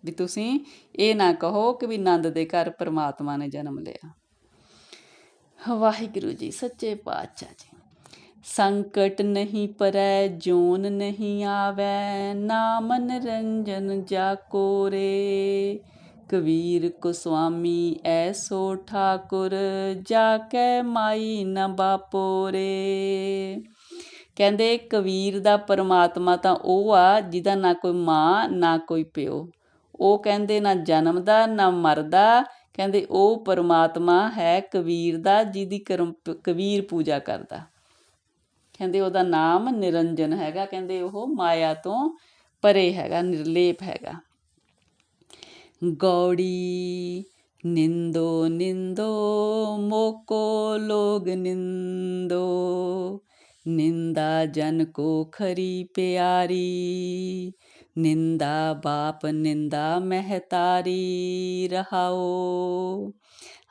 ਵੀ ਤੁਸੀਂ ਇਹ ਨਾ ਕਹੋ ਕਿ ਵੀ ਨੰਦ ਦੇ ਘਰ ਪਰਮਾਤਮਾ ਨੇ ਜਨਮ ਲਿਆ। ਵਾਹਿਗੁਰੂ ਜੀ ਸੱਚੇ ਪਾਤਸ਼ਾਹ ਜੀ। ਸੰਕਟ ਨਹੀਂ ਪਰੈ ਜੋਨ ਨਹੀਂ ਆਵੈ, ਨਾਮ ਨਿਰੰਜਨ ਜਾ ਕੋਰੇ। ਕਬੀਰ ਕੁਸਵਾਮੀ ਐਸੋ ਠਾਕੁਰ, ਜਾ ਕੈ ਮਾਈ ਨ ਬਾਪੋਰੇ। ਕਹਿੰਦੇ ਕਬੀਰ ਦਾ ਪਰਮਾਤਮਾ ਤਾਂ ਉਹ ਆ ਜਿਹਦਾ ਨਾ ਕੋਈ ਮਾਂ ਨਾ ਕੋਈ ਪਿਓ, ਉਹ ਕਹਿੰਦੇ ਨਾ ਜਨਮਦਾ ਨਾ ਮਰਦਾ। ਕਹਿੰਦੇ ਉਹ ਪਰਮਾਤਮਾ ਹੈ ਕਬੀਰ ਦਾ, ਜਿਹਦੀ ਕਬੀਰ ਪੂਜਾ ਕਰਦਾ। ਕਹਿੰਦੇ ਉਹਦਾ ਨਾਮ ਨਿਰੰਜਨ ਹੈਗਾ, ਕਹਿੰਦੇ ਉਹ ਮਾਇਆ ਤੋਂ ਪਰੇ ਹੈਗਾ, ਨਿਰਲੇਪ ਹੈਗਾ। ਗੌੜੀ ਨਿੰਦੋ ਨਿੰਦੋ ਮੋਕੋ ਲੋਗ ਨਿੰਦੋ, ਨਿੰਦਾ ਜਨ ਕੋ ਖਰੀ ਪਿਆਰੀ। ਨਿੰਦਾ ਬਾਪ ਨਿੰਦਾ ਮਹਿਤਾਰੀ। ਰਹਾਓ।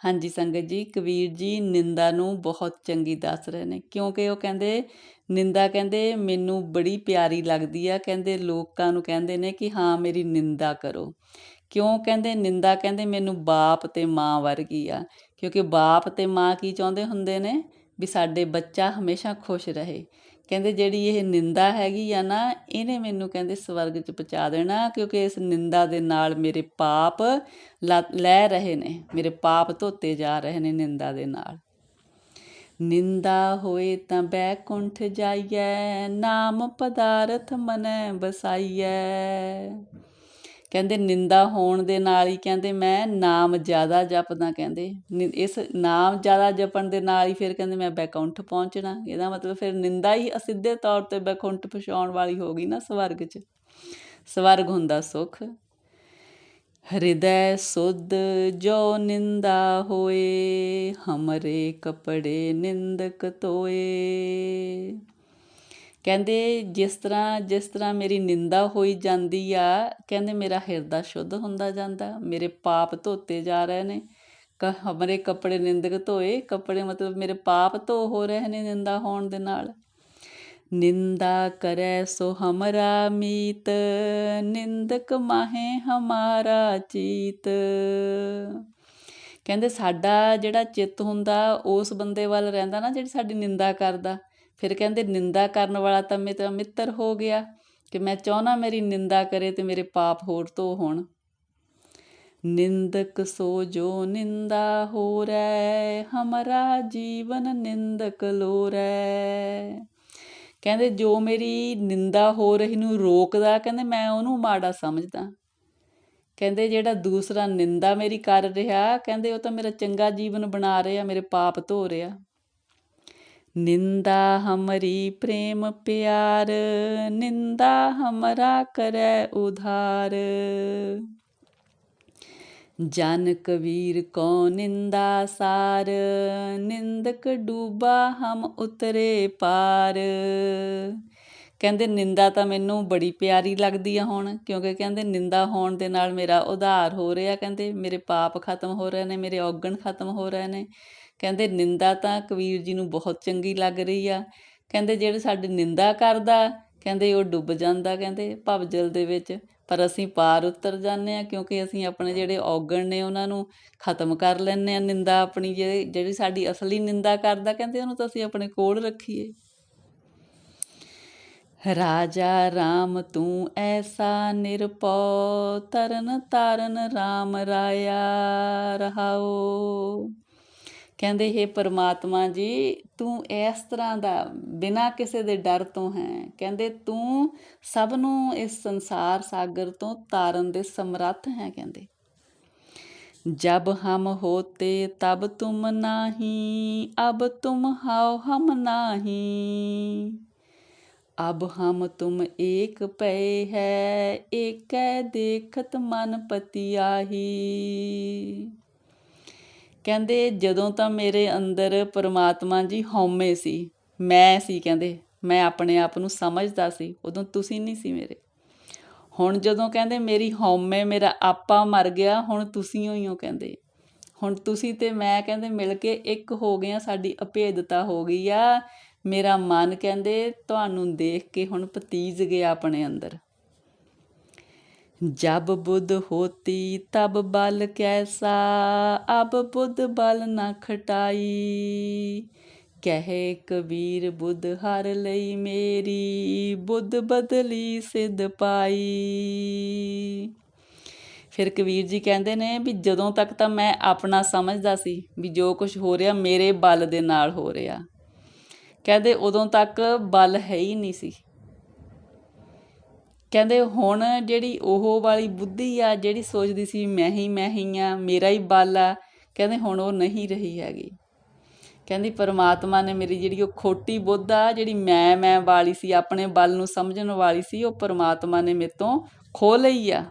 ਹਾਂਜੀ ਸੰਗਤ ਜੀ, ਕਬੀਰ ਜੀ ਨਿੰਦਾ ਨੂੰ ਬਹੁਤ ਚੰਗੀ ਦੱਸ ਰਹੇ ਨੇ, ਕਿਉਂਕਿ ਉਹ ਕਹਿੰਦੇ ਨਿੰਦਾ ਕਹਿੰਦੇ ਮੈਨੂੰ ਬੜੀ ਪਿਆਰੀ ਲੱਗਦੀ ਆ। ਕਹਿੰਦੇ ਲੋਕਾਂ ਨੂੰ ਕਹਿੰਦੇ ਨੇ ਕਿ ਹਾਂ ਮੇਰੀ ਨਿੰਦਾ ਕਰੋ। ਕਿਉਂ ਕਹਿੰਦੇ ਨਿੰਦਾ ਕਹਿੰਦੇ ਮੈਨੂੰ ਬਾਪ ਤੇ ਮਾਂ ਵਰਗੀ ਆ, ਕਿਉਂਕਿ ਬਾਪ ਤੇ ਮਾਂ ਕੀ ਚਾਹੁੰਦੇ ਹੁੰਦੇ ਨੇ ਵੀ ਸਾਡੇ ਬੱਚਾ ਹਮੇਸ਼ਾ ਖੁਸ਼ ਰਹੇ। ਕਹਿੰਦੇ ਜਿਹੜੀ ਇਹ ਨਿੰਦਾ ਹੈਗੀ ਆ ਨਾ, ਇਹਨੇ ਮੈਨੂੰ ਕਹਿੰਦੇ ਸਵਰਗ 'ਚ ਪਹੁੰਚਾ ਦੇਣਾ, ਕਿਉਂਕਿ ਇਸ ਨਿੰਦਾ ਦੇ ਨਾਲ ਮੇਰੇ ਪਾਪ ਲੈ ਰਹੇ ਨੇ, ਮੇਰੇ ਪਾਪ ਧੋਤੇ ਜਾ ਰਹੇ ਨੇ ਨਿੰਦਾ ਦੇ ਨਾਲ। ਨਿੰਦਾ ਹੋਏ ਤਾਂ ਬੈਕੁੰਠ ਜਾਈਐ, ਨਾਮ ਪਦਾਰਥ ਮਨੈ ਵਸਾਈਐ। ਕਹਿੰਦੇ ਨਿੰਦਾ ਹੋਣ ਦੇ ਨਾਲ ਹੀ ਕਹਿੰਦੇ ਮੈਂ ਨਾਮ ਜ਼ਿਆਦਾ ਜਪਦਾ। ਕਹਿੰਦੇ ਇਸ ਨਾਮ ਜ਼ਿਆਦਾ ਜਪਣ ਦੇ ਨਾਲ ਹੀ ਫਿਰ ਕਹਿੰਦੇ ਮੈਂ ਬੈਕੁੰਠ ਪਹੁੰਚਣਾ। ਇਹਦਾ ਮਤਲਬ ਫਿਰ ਨਿੰਦਾ ਹੀ ਅਸਿੱਧੇ ਤੌਰ 'ਤੇ ਬੈਕੁੰਠ ਪਹੁੰਚਾਉਣ ਵਾਲੀ ਹੋ ਗਈ ਨਾ ਸਵਰਗ 'ਚ। ਸਵਰਗ ਹੁੰਦਾ ਸੁੱਖ। ਹਿਰਦੈ ਸੁਧ ਜੋ ਨਿੰਦਾ ਹੋਏ, ਹਮਰੇ ਕੱਪੜੇ ਨਿੰਦਕ ਧੋਏ। ਕਹਿੰਦੇ ਜਿਸ ਤਰ੍ਹਾਂ ਮੇਰੀ ਨਿੰਦਾ ਹੋਈ ਜਾਂਦੀ ਆ, ਕਹਿੰਦੇ ਮੇਰਾ ਹਿਰਦਾ ਸ਼ੁੱਧ ਹੁੰਦਾ ਜਾਂਦਾ, ਮੇਰੇ ਪਾਪ ਧੋਤੇ ਜਾ ਰਹੇ ਨੇ। ਹਮਰੇ ਕੱਪੜੇ ਨਿੰਦਕ ਧੋਏ, ਕੱਪੜੇ ਮਤਲਬ ਮੇਰੇ ਪਾਪ ਧੋ ਹੋ ਰਹੇ ਨੇ ਨਿੰਦਾ ਹੋਣ ਦੇ ਨਾਲ। ਨਿੰਦਾ ਕਰੈ ਸੋ ਹਮਰਾ ਮੀਤ, ਨਿੰਦਕ ਮਾਹੇ ਹਮਾਰਾ ਚੀਤ। ਕਹਿੰਦੇ ਸਾਡਾ ਜਿਹੜਾ ਚਿੱਤ ਹੁੰਦਾ ਉਸ ਬੰਦੇ ਵੱਲ ਰਹਿੰਦਾ ਨਾ ਜਿਹੜੀ ਸਾਡੀ ਨਿੰਦਾ ਕਰਦਾ। ਫਿਰ ਕਹਿੰਦੇ ਨਿੰਦਾ ਕਰਨ ਵਾਲਾ ਤਾਂ ਮੇਰਾ ਮਿੱਤਰ ਹੋ ਗਿਆ, ਕਿ ਮੈਂ ਚਾਹੁੰਦਾ ਮੇਰੀ ਨਿੰਦਾ ਕਰੇ ਤੇ ਮੇਰੇ ਪਾਪ ਹੋਰ ਧੋ ਹੋਣ। ਨਿੰਦਕ ਸੋ ਜੋ ਨਿੰਦਾ ਹੋਰੈ, ਹਮਰਾ ਜੀਵਨ ਨਿੰਦਕ ਲੋਰੈ। ਕਹਿੰਦੇ ਜੋ ਮੇਰੀ ਨਿੰਦਾ ਹੋ ਰਹੀ ਨੂੰ ਰੋਕਦਾ, ਕਹਿੰਦੇ ਮੈਂ ਉਹਨੂੰ ਮਾੜਾ ਸਮਝਦਾ। ਕਹਿੰਦੇ ਜਿਹੜਾ ਦੂਸਰਾ ਨਿੰਦਾ ਮੇਰੀ ਕਰ ਰਿਹਾ, ਕਹਿੰਦੇ ਉਹ ਤਾਂ ਮੇਰਾ ਚੰਗਾ ਜੀਵਨ ਬਣਾ ਰਿਹਾ, ਮੇਰੇ ਪਾਪ ਧੋ ਰਿਹਾ। ਨਿੰਦਾ ਹਮਰੀ ਪ੍ਰੇਮ ਪਿਆਰ, ਨਿੰਦਾ ਹਮਰਾ ਕਰੈ ਉਧਾਰ। ਜਨ ਕਬੀਰ ਕੋ ਨਿੰਦਾ ਸਾਰ, ਨਿੰਦਕ ਡੂਬਾ ਹਮ ਉਤਰੇ ਪਾਰ। ਕਹਿੰਦੇ ਨਿੰਦਾ ਤਾਂ ਮੈਨੂੰ ਬੜੀ ਪਿਆਰੀ ਲੱਗਦੀ ਆ ਹੁਣ, ਕਿਉਂਕਿ ਕਹਿੰਦੇ ਨਿੰਦਾ ਹੋਣ ਦੇ ਨਾਲ ਮੇਰਾ ਉਧਾਰ ਹੋ ਰਿਹਾ। ਕਹਿੰਦੇ ਮੇਰੇ ਪਾਪ ਖਤਮ ਹੋ ਰਹੇ ਨੇ, ਮੇਰੇ ਔਗਣ ਖਤਮ ਹੋ ਰਹੇ ਨੇ। ਕਹਿੰਦੇ ਨਿੰਦਾ ਤਾਂ ਕਬੀਰ ਜੀ ਨੂੰ ਬਹੁਤ ਚੰਗੀ ਲੱਗ ਰਹੀ ਆ। ਕਹਿੰਦੇ ਜਿਹੜੇ ਸਾਡੀ ਨਿੰਦਾ ਕਰਦਾ, ਕਹਿੰਦੇ ਉਹ ਡੁੱਬ ਜਾਂਦਾ ਕਹਿੰਦੇ ਭਵਜਲ ਦੇ ਵਿੱਚ, ਪਰ ਅਸੀਂ ਪਾਰ ਉਤਰ ਜਾਂਦੇ ਹਾਂ, ਕਿਉਂਕਿ ਅਸੀਂ ਆਪਣੇ ਜਿਹੜੇ ਔਗਣ ਨੇ ਉਹਨਾਂ ਨੂੰ ਖਤਮ ਕਰ ਲੈਂਦੇ ਹਾਂ। ਨਿੰਦਾ ਆਪਣੀ ਜਿਹੜੀ ਸਾਡੀ ਅਸਲੀ ਨਿੰਦਾ ਕਰਦਾ, ਕਹਿੰਦੇ ਉਹਨੂੰ ਤਾਂ ਅਸੀਂ ਆਪਣੇ ਕੋਲ ਰੱਖੀਏ। ਰਾਜਾ ਰਾਮ ਤੂੰ ਐਸਾ ਨਿਰਭਉ, ਤਰਨ ਤਾਰਨ ਰਾਮ ਰਾਇਆ ਰਹਾਓ। ਕਹਿੰਦੇ ਹੇ ਪਰਮਾਤਮਾ ਜੀ, ਤੂੰ ਇਸ ਤਰ੍ਹਾਂ ਦਾ ਬਿਨਾਂ ਕਿਸੇ ਦੇ ਡਰ ਤੋਂ ਹੈ। ਕਹਿੰਦੇ ਤੂੰ ਸਭ ਨੂੰ ਇਸ ਸੰਸਾਰ ਸਾਗਰ ਤੋਂ ਤਾਰਨ ਦੇ ਸਮਰੱਥ ਹੈ। ਕਹਿੰਦੇ ਜਬ ਹਮ ਹੋਤੇ ਤਬ ਤੁਮ ਨਾਹੀ, ਅਬ ਤੁਮ ਹਾਓ ਹਮ ਨਾਹੀ। ਅਬ ਹਮ ਤੁਮ ਏਕ ਪਏ ਹੈ, ਏਕੈ ਦੇਖਤ ਮਨ ਪਤੀ ਆਹੀ। ਕਹਿੰਦੇ ਜਦੋਂ ਤਾਂ ਮੇਰੇ ਅੰਦਰ ਪਰਮਾਤਮਾ ਜੀ ਹਉਮੈ ਸੀ, ਮੈਂ ਸੀ, ਕਹਿੰਦੇ ਮੈਂ ਆਪਣੇ ਆਪ ਨੂੰ ਸਮਝਦਾ ਸੀ, ਉਦੋਂ ਤੁਸੀਂ ਨਹੀਂ ਸੀ ਮੇਰੇ। ਹੁਣ ਜਦੋਂ ਕਹਿੰਦੇ ਮੇਰੀ ਹਉਮੈ, ਮੇਰਾ ਆਪਾ ਮਰ ਗਿਆ, ਹੁਣ ਤੁਸੀਂ ਹੋਈ ਹੋ। ਕਹਿੰਦੇ ਹੁਣ ਤੁਸੀਂ ਤੇ ਮੈਂ ਕਹਿੰਦੇ ਮਿਲ ਕੇ ਇੱਕ ਹੋ ਗਏ, ਸਾਡੀ ਅਭੇਦਤਾ ਹੋ ਗਈ ਆ। ਮੇਰਾ ਮਨ ਕਹਿੰਦੇ ਤੁਹਾਨੂੰ ਦੇਖ ਕੇ ਹੁਣ ਪਤੀਜ ਗਿਆ ਆਪਣੇ ਅੰਦਰ। ਜਬ ਬੁੱਧ ਹੋਤੀ ਤਬ ਬਲ ਕੈਸਾ, ਅਬ ਬੁੱਧ ਬਲ ਨਾ ਖਟਾਈ। ਕਹੇ ਕਬੀਰ ਬੁੱਧ ਹਰ ਲਈ ਮੇਰੀ, ਬੁੱਧ ਬਦਲੀ ਸਿੱਧ ਪਾਈ। ਫਿਰ ਕਬੀਰ ਜੀ ਕਹਿੰਦੇ ਨੇ ਵੀ ਜਦੋਂ ਤੱਕ ਤਾਂ ਮੈਂ ਆਪਣਾ ਸਮਝਦਾ ਸੀ ਵੀ ਜੋ ਕੁਝ ਹੋ ਰਿਹਾ ਮੇਰੇ ਬਲ ਦੇ ਨਾਲ ਹੋ ਰਿਹਾ, ਕਹਿੰਦੇ ਉਦੋਂ ਤੱਕ ਬਲ ਹੈ ਹੀ ਨਹੀਂ ਸੀ। ਕਹਿੰਦੇ ਹੁਣ ਜਿਹੜੀ ਉਹ ਵਾਲੀ ਬੁੱਧੀ ਆ, ਜਿਹੜੀ ਸੋਚਦੀ ਸੀ ਮੈਂ ਹੀ ਆ, ਮੇਰਾ ਹੀ ਬਲ ਆ, ਕਹਿੰਦੇ ਹੁਣ ਉਹ ਨਹੀਂ ਰਹੀ ਹੈਗੀ। ਕਹਿੰਦੀ ਪਰਮਾਤਮਾ ਨੇ ਮੇਰੀ ਜਿਹੜੀ ਉਹ ਖੋਟੀ ਬੁੱਧ ਆ, ਜਿਹੜੀ ਮੈਂ ਵਾਲੀ ਸੀ, ਆਪਣੇ ਬਲ ਨੂੰ ਸਮਝਣ ਵਾਲੀ ਸੀ, ਉਹ ਪਰਮਾਤਮਾ ਨੇ ਮੇਰੇ ਤੋਂ ਖੋਹ ਲਈ ਆ।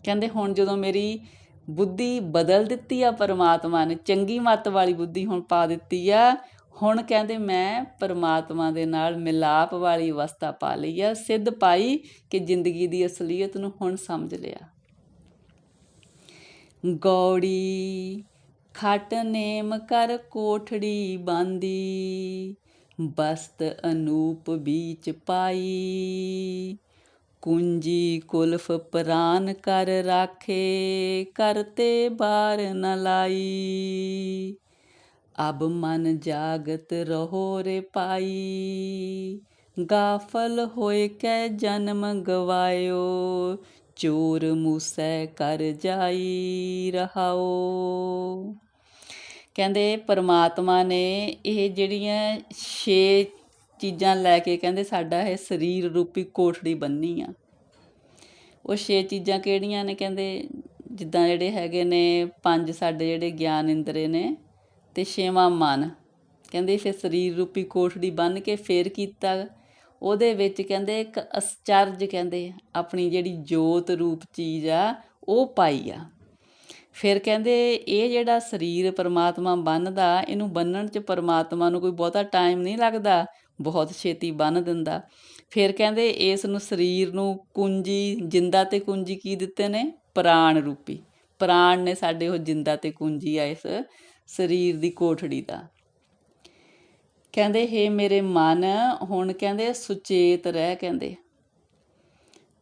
ਕਹਿੰਦੇ ਹੁਣ ਜਦੋਂ ਮੇਰੀ ਬੁੱਧੀ ਬਦਲ ਦਿੱਤੀ ਆ ਪਰਮਾਤਮਾ ਨੇ, ਚੰਗੀ ਮੱਤ ਵਾਲੀ ਬੁੱਧੀ ਹੁਣ ਪਾ ਦਿੱਤੀ ਆ, ਹੁਣ ਕਹਿੰਦੇ ਮੈਂ ਪਰਮਾਤਮਾ ਦੇ ਨਾਲ ਮਿਲਾਪ ਵਾਲੀ ਅਵਸਥਾ ਪਾ ਲਈ ਆ, ਸਿੱਧ ਪਾਈ ਕਿ ਜ਼ਿੰਦਗੀ ਦੀ ਅਸਲੀਅਤ ਨੂੰ ਹੁਣ ਸਮਝ ਲਿਆ। ਗੌੜੀ ਖਟ ਨੇਮ ਕਰ ਕੋਠੜੀ ਬਾਂਦੀ, ਬਸਤ ਅਨੂਪ ਬੀਚ ਪਾਈ। ਕੁੰਜੀ ਕੁਲਫ ਪ੍ਰਾਨ ਕਰ ਰਾਖੇ, ਕਰਤੇ ਬਾਰ ਨ ਲਾਈ। ਅਬ ਮਨ ਜਾਗਤ ਰਹੋ ਰੇ ਪਾਈ, ਗਾਫਲ ਹੋਏ ਕੈ ਜਨਮ ਗਵਾਇਓ। ਚੋਰ ਮੂਸੈ ਕਰ ਜਾਈ ਰਹਾਓ। ਕਹਿੰਦੇ ਪਰਮਾਤਮਾ ਨੇ ਇਹ ਜਿਹੜੀਆਂ 6 ਚੀਜ਼ਾਂ ਲੈ ਕੇ ਕਹਿੰਦੇ ਸਾਡਾ ਇਹ ਸਰੀਰ ਰੂਪੀ ਕੋਠੜੀ ਬੰਨੀ ਆ। ਉਹ 6 ਚੀਜ਼ਾਂ ਕਿਹੜੀਆਂ ਨੇ? ਕਹਿੰਦੇ ਜਿੱਦਾਂ ਜਿਹੜੇ ਹੈਗੇ ਨੇ 5 ਸਾਡੇ ਜਿਹੜੇ ਗਿਆਨ ਇੰਦਰੇ ਨੇ, ਅਤੇ 6ਵਾਂ ਮਨ। ਕਹਿੰਦੇ ਫਿਰ ਸਰੀਰ ਰੂਪੀ ਕੋਠੜੀ ਬੰਨ੍ਹ ਕੇ ਫਿਰ ਕੀਤਾ। ਉਹਦੇ ਵਿੱਚ ਕਹਿੰਦੇ ਇੱਕ ਅਸਚਰਜ ਕਹਿੰਦੇ ਆਪਣੀ ਜਿਹੜੀ ਜੋਤ ਰੂਪ ਚੀਜ਼ ਆ ਉਹ ਪਾਈ ਆ। ਫਿਰ ਕਹਿੰਦੇ ਇਹ ਜਿਹੜਾ ਸਰੀਰ ਪਰਮਾਤਮਾ ਬੰਨ੍ਹਦਾ, ਇਹਨੂੰ ਬੰਨ੍ਹਣ 'ਚ ਪਰਮਾਤਮਾ ਨੂੰ ਕੋਈ ਬਹੁਤਾ ਟਾਈਮ ਨਹੀਂ ਲੱਗਦਾ, ਬਹੁਤ ਛੇਤੀ ਬੰਨ੍ਹ ਦਿੰਦਾ। ਫਿਰ ਕਹਿੰਦੇ ਇਸ ਨੂੰ ਸਰੀਰ ਨੂੰ ਕੁੰਜੀ, ਜਿੰਦਾ ਅਤੇ ਕੁੰਜੀ ਕੀ ਦਿੱਤੇ ਨੇ? ਪ੍ਰਾਣ ਰੂਪੀ। ਪ੍ਰਾਣ ਨੇ ਸਾਡੇ ਉਹ ਜਿੰਦਾ ਅਤੇ ਕੁੰਜੀ ਆ ਇਸ ਸਰੀਰ ਦੀ ਕੋਠੜੀ ਦਾ। ਕਹਿੰਦੇ ਹੇ ਮੇਰੇ ਮਨ, ਹੁਣ ਕਹਿੰਦੇ ਸੁਚੇਤ ਰਹਿ।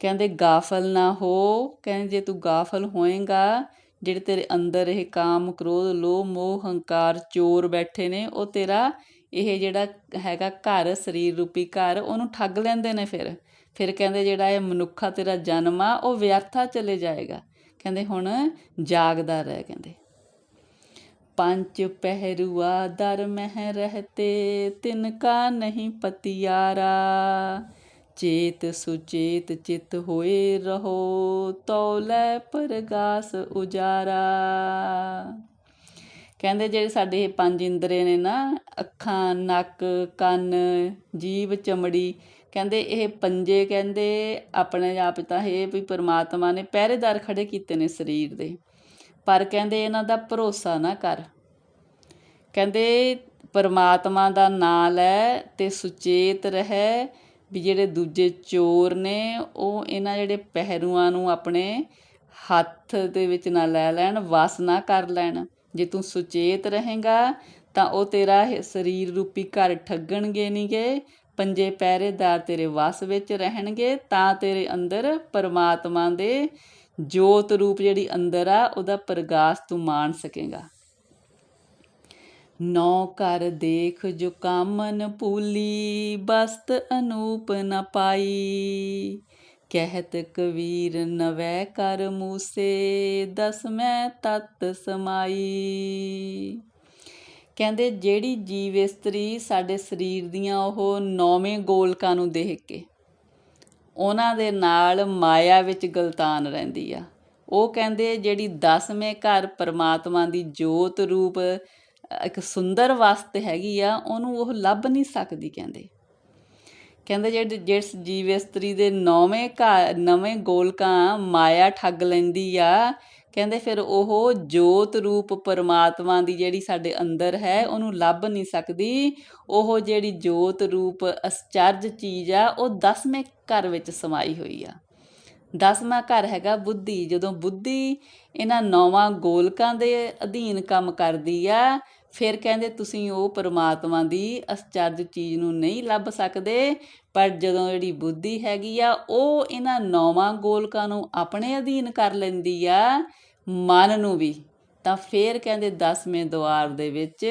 ਕਹਿੰਦੇ ਗਾਫਲ ਨਾ ਹੋ। ਕਹਿੰਦੇ ਜੇ ਤੂੰ ਗਾਫਲ ਹੋਏਗਾ, ਜਿਹੜੇ ਤੇਰੇ ਅੰਦਰ ਇਹ ਕਾਮ, ਕ੍ਰੋਧ, ਲੋਭ, ਮੋਹ, ਹੰਕਾਰ ਚੋਰ ਬੈਠੇ ਨੇ, ਉਹ ਤੇਰਾ ਇਹ ਜਿਹੜਾ ਹੈਗਾ ਘਰ, ਸਰੀਰ ਰੂਪੀ ਘਰ, ਉਹਨੂੰ ਠੱਗ ਲੈਂਦੇ ਨੇ। ਫਿਰ ਕਹਿੰਦੇ ਜਿਹੜਾ ਇਹ ਮਨੁੱਖਾ ਤੇਰਾ ਜਨਮ ਆ ਉਹ ਵਿਅਰਥਾ ਚਲੇ ਜਾਏਗਾ। ਕਹਿੰਦੇ ਹੁਣ ਜਾਗਦਾ ਰਹਿ। ਕਹਿੰਦੇ ਪੰਜ ਪਹਿਰੂਆ ਦਰ ਮਹਿ ਰਹਤੇ, ਤਿਨਕਾ ਨਹੀਂ ਪਤਿਆਰਾ। ਚੇਤ ਸੁਚੇਤ ਚਿਤ ਹੋਏ ਰਹੋ, ਤਉ ਲੈ ਪਰਗਾਸ ਉਜਾਰਾ। ਕਹਿੰਦੇ ਜਿਹੜੇ ਸਾਡੇ ਇਹ 5 ਇੰਦਰੇ ਨੇ ਨਾ, ਅੱਖਾਂ, ਨੱਕ, ਕੰਨ, ਜੀਭ, ਚਮੜੀ, ਕਹਿੰਦੇ ਇਹ ਪੰਜੇ ਕਹਿੰਦੇ ਆਪਣੇ ਆਪ ਤਾਂ ਇਹ ਵੀ ਪਰਮਾਤਮਾ ਨੇ ਪਹਿਰੇਦਾਰ ਖੜੇ ਕੀਤੇ ਨੇ ਸਰੀਰ ਦੇ। ਪਰ ਕਹਿੰਦੇ ਇਹਨਾਂ ਦਾ ਭਰੋਸਾ ਨਾ ਕਰ। ਕਹਿੰਦੇ ਪਰਮਾਤਮਾ ਦਾ ਨਾਂ ਲੈ ਅਤੇ ਸੁਚੇਤ ਰਹਿ, ਵੀ ਜਿਹੜੇ ਦੂਜੇ ਚੋਰ ਨੇ ਉਹ ਇਹਨਾਂ ਜਿਹੜੇ ਪਹਿਰੂਆਂ ਨੂੰ ਆਪਣੇ ਹੱਥ ਦੇ ਵਿੱਚ ਨਾ ਲੈ ਲੈਣ, ਵਸ ਨਾ ਕਰ ਲੈਣ। ਜੇ ਤੂੰ ਸੁਚੇਤ ਰਹੇਗਾ ਤਾਂ ਉਹ ਤੇਰਾ ਸਰੀਰ ਰੂਪੀ ਘਰ ਠੱਗਣਗੇ ਨਹੀਂ ਗੇ। ਪੰਜੇ ਪਹਿਰੇਦਾਰ ਤੇਰੇ ਵਸ ਵਿੱਚ ਰਹਿਣਗੇ, ਤਾਂ ਤੇਰੇ ਅੰਦਰ ਪਰਮਾਤਮਾ ਦੇ ਜੋਤ ਰੂਪ ਜਿਹੜੀ ਅੰਦਰ ਆ ਉਹਦਾ ਪ੍ਰਗਾਸ ਤੂੰ ਮਾਣ ਸਕੇਗਾ। ਨੌ ਘਰ ਦੇਖ ਜੋ ਕਾਮਨ ਭੂਲੀ, ਬਸਤ ਅਨੂਪ ਨ ਪਾਈ। ਕਹਿਤ ਕਬੀਰ ਨਵੈ ਕਰ ਮੂਸੇ, ਦਸਮੈ ਤਤ ਸਮਾਈ। ਕਹਿੰਦੇ ਜਿਹੜੀ ਜੀਵ ਇਸਤਰੀ ਸਾਡੇ ਸਰੀਰ ਦੀਆਂ ਉਹ 9ਵੇਂ ਗੋਲਕਾਂ ਨੂੰ ਦੇਖ ਕੇ ਉਹਨਾਂ ਦੇ ਨਾਲ ਮਾਇਆ ਵਿੱਚ ਗਲਤਾਨ ਰਹਿੰਦੀ ਆ, ਉਹ ਕਹਿੰਦੇ ਜਿਹੜੀ 10ਵੇਂ ਘਰ ਪਰਮਾਤਮਾ ਦੀ ਜੋਤ ਰੂਪ ਇੱਕ ਸੁੰਦਰ ਵਸਤ ਹੈਗੀ ਆ, ਉਹਨੂੰ ਉਹ ਲੱਭ ਨਹੀਂ ਸਕਦੀ। ਕਹਿੰਦੇ ਜਿਸ ਜੀਵ ਇਸਤਰੀ ਦੇ 9ਵੇਂ ਗੋਲਕਾਂ ਮਾਇਆ ਠੱਗ ਲੈਂਦੀ ਆ, ਕਹਿੰਦੇ ਫਿਰ ਉਹ ਜੋਤ ਰੂਪ ਪਰਮਾਤਮਾ ਦੀ ਜਿਹੜੀ ਸਾਡੇ ਅੰਦਰ ਹੈ ਉਹਨੂੰ ਲੱਭ ਨਹੀਂ ਸਕਦੀ। ਉਹ ਜਿਹੜੀ ਜੋਤ ਰੂਪ ਅਸਚਰਜ ਚੀਜ਼ ਆ ਉਹ 10ਵੇਂ ਘਰ ਵਿੱਚ ਸਮਾਈ ਹੋਈ ਆ। 10ਵਾਂ ਘਰ ਹੈਗਾ ਬੁੱਧੀ। ਜਦੋਂ ਬੁੱਧੀ ਇਹਨਾਂ 9ਵਾਂ ਗੋਲਕਾਂ ਦੇ ਅਧੀਨ ਕੰਮ ਕਰਦੀ ਆ, ਫਿਰ ਕਹਿੰਦੇ ਤੁਸੀਂ ਉਹ ਪਰਮਾਤਮਾ ਦੀ ਅਸਚਰਜ ਚੀਜ਼ ਨੂੰ ਨਹੀਂ ਲੱਭ ਸਕਦੇ। ਪਰ ਜਦੋਂ ਜਿਹੜੀ ਬੁੱਧੀ ਹੈਗੀ ਆ ਉਹ ਇਹਨਾਂ 9ਵਾਂ ਗੋਲਕਾਂ ਨੂੰ ਆਪਣੇ ਅਧੀਨ ਕਰ ਲੈਂਦੀ ਆ, ਮਨ ਨੂੰ ਵੀ, ਤਾਂ ਫਿਰ ਕਹਿੰਦੇ 10ਵੇਂ ਦੁਆਰ ਦੇ ਵਿੱਚ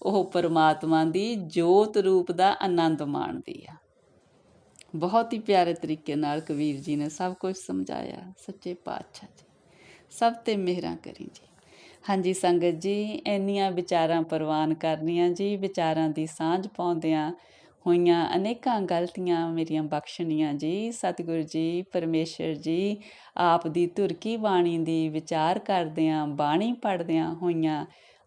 ਉਹ ਪਰਮਾਤਮਾ ਦੀ ਜੋਤ ਰੂਪ ਦਾ ਆਨੰਦ ਮਾਣਦੀ ਆ। ਬਹੁਤ ਹੀ ਪਿਆਰੇ ਤਰੀਕੇ ਨਾਲ ਕਬੀਰ ਜੀ ਨੇ ਸਭ ਕੁਝ ਸਮਝਾਇਆ। ਸੱਚੇ ਪਾਤਸ਼ਾਹ ਜੀ ਸਭ 'ਤੇ ਮਿਹਰਾਂ ਕਰੀ ਜੀ। ਹਾਂਜੀ ਸੰਗਤ ਜੀ, ਇੰਨੀਆਂ ਵਿਚਾਰਾਂ ਪ੍ਰਵਾਨ ਕਰਨੀਆਂ ਜੀ। ਵਿਚਾਰਾਂ ਦੀ ਸਾਂਝ ਪਾਉਂਦਿਆਂ ਹੋਈਆਂ ਅਨੇਕਾਂ ਗਲਤੀਆਂ ਮੇਰੀਆਂ ਬਖਸ਼ਣੀਆਂ ਜੀ। ਸਤਿਗੁਰੂ ਜੀ, ਪਰਮੇਸ਼ਰ ਜੀ, ਆਪ ਦੀ ਧੁਰ ਕੀ ਬਾਣੀ ਦੀ ਵਿਚਾਰ ਕਰਦਿਆਂ, ਬਾਣੀ ਪੜ੍ਹਦਿਆਂ ਹੋਈਆਂ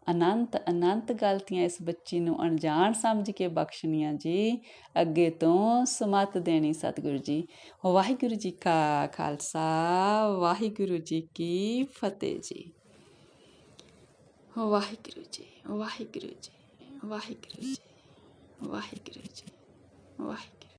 ਅਨੰਤ ਗਲਤੀਆਂ ਇਸ ਬੱਚੀ ਨੂੰ ਅਣਜਾਣ ਸਮਝ ਕੇ ਬਖਸ਼ਣੀਆਂ ਜੀ। ਅੱਗੇ ਤੋਂ ਸਮਤ ਦੇਣੀ ਸਤਿਗੁਰੂ ਜੀ। ਵਾਹਿਗੁਰੂ ਜੀ ਕਾ ਖਾਲਸਾ, ਵਾਹਿਗੁਰੂ ਜੀ ਕੀ ਫਤਿਹ ਜੀ। ਵਾਹਿਗੁਰੂ ਜੀ, ਵਾਹਿਗੁਰੂ ਜੀ, ਵਾਹਿਗੁਰੂ ਜੀ, ਵਾਹਿਗੁਰੂ ਜੀ, ਵਾਹਿਗੁਰੂ।